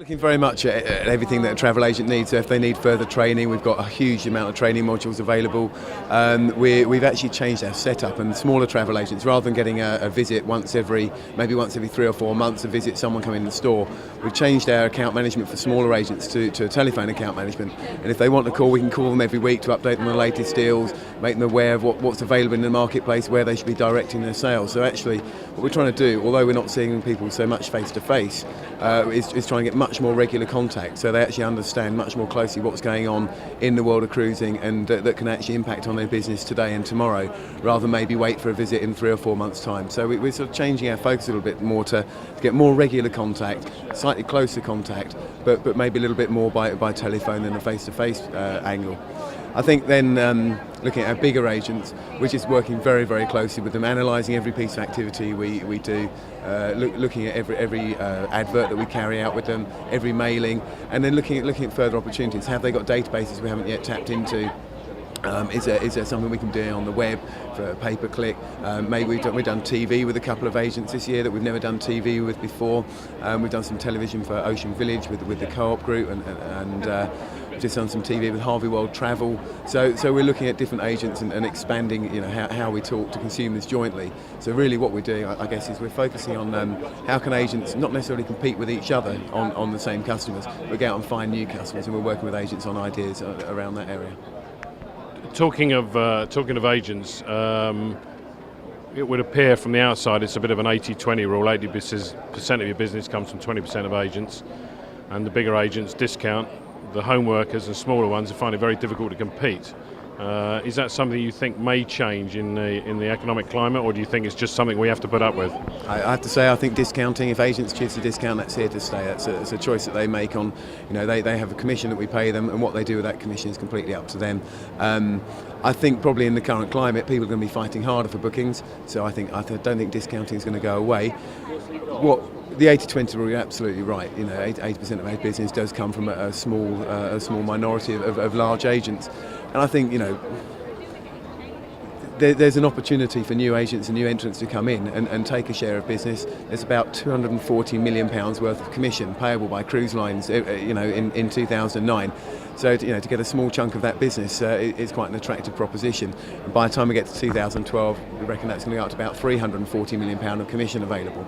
Looking very much at everything that a travel agent needs. So if they need further training, we've got a huge amount of training modules available. We've actually changed our setup, and smaller travel agents, rather than getting a visit maybe once every 3 or 4 months, a visit someone coming in the store, we've changed our account management for smaller agents to a telephone account management. And if they want to call, we can call them every week to update them on the latest deals, make them aware of what's available in the marketplace, where they should be directing their sales. So actually, what we're trying to do, although we're not seeing people so much face to face, is trying to get much more regular contact, so they actually understand much more closely what's going on in the world of cruising, and that can actually impact on their business today and tomorrow, rather than maybe wait for a visit in 3 or 4 months' time. So we're sort of changing our focus a little bit more to get more regular contact, slightly closer contact, but maybe a little bit more by telephone than a face-to-face angle. I think then looking at our bigger agents, we're just working very, very closely with them, analysing every piece of activity we do, looking at every advert that we carry out with them, every mailing, and then looking at further opportunities. Have they got databases we haven't yet tapped into? Is there something we can do on the web for pay-per-click? Maybe we've done TV with a couple of agents this year that we've never done TV with before. We've done some television for Ocean Village with the Co-op group, and just done some TV with Harvey World Travel. So we're looking at different agents and expanding, how we talk to consumers jointly. So really what we're doing, I guess, is we're focusing on how can agents not necessarily compete with each other on the same customers, but go out and find new customers, and we're working with agents on ideas around that area. Talking of agents, it would appear from the outside it's a bit of an 80-20 rule. 80% of your business comes from 20% of agents, and the bigger agents discount. The home workers and smaller ones find it very difficult to compete. Is that something you think may change in the economic climate, or do you think it's just something we have to put up with? I have to say, I think discounting, if agents choose to discount, that's here to stay. It's a choice that they make on, they have a commission that we pay them, and what they do with that commission is completely up to them. I think probably in the current climate, people are going to be fighting harder for bookings, so I don't think discounting is going to go away. The 80-20 rule, you're absolutely right. 80% of our business does come from a small minority of large agents, and I think there's an opportunity for new agents and new entrants to come in and take a share of business. There's about £240 million worth of commission payable by cruise lines, in 2009. So to get a small chunk of that business is quite an attractive proposition. And by the time we get to 2012, we reckon that's going to go up to about £340 million of commission available.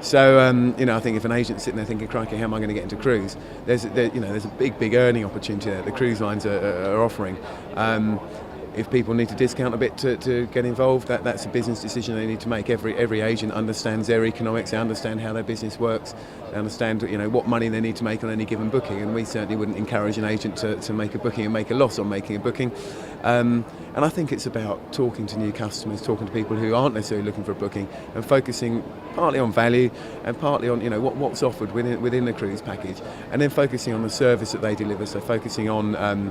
So I think if an agent's sitting there thinking, crikey, how am I going to get into cruise? There's a big earning opportunity there. The cruise lines are offering. If people need to discount a bit to get involved, that's a business decision they need to make. Every agent understands their economics, they understand how their business works, they understand what money they need to make on any given booking, and we certainly wouldn't encourage an agent to make a booking and make a loss on making a booking. And I think it's about talking to new customers, talking to people who aren't necessarily looking for a booking, and focusing partly on value and partly on what's offered within the cruise package, and then focusing on the service that they deliver. So focusing on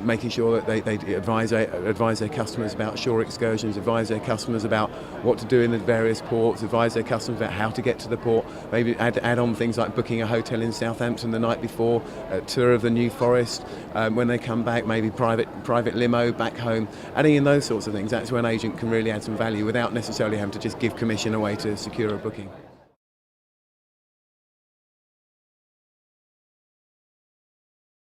making sure that they advise their customers about shore excursions, advise their customers about what to do in the various ports, advise their customers about how to get to the port, maybe add on things like booking a hotel in Southampton the night before, a tour of the New Forest, when they come back, maybe private limo back home, adding in those sorts of things. That's when an agent can really add some value without necessarily having to just give commission away to secure a booking.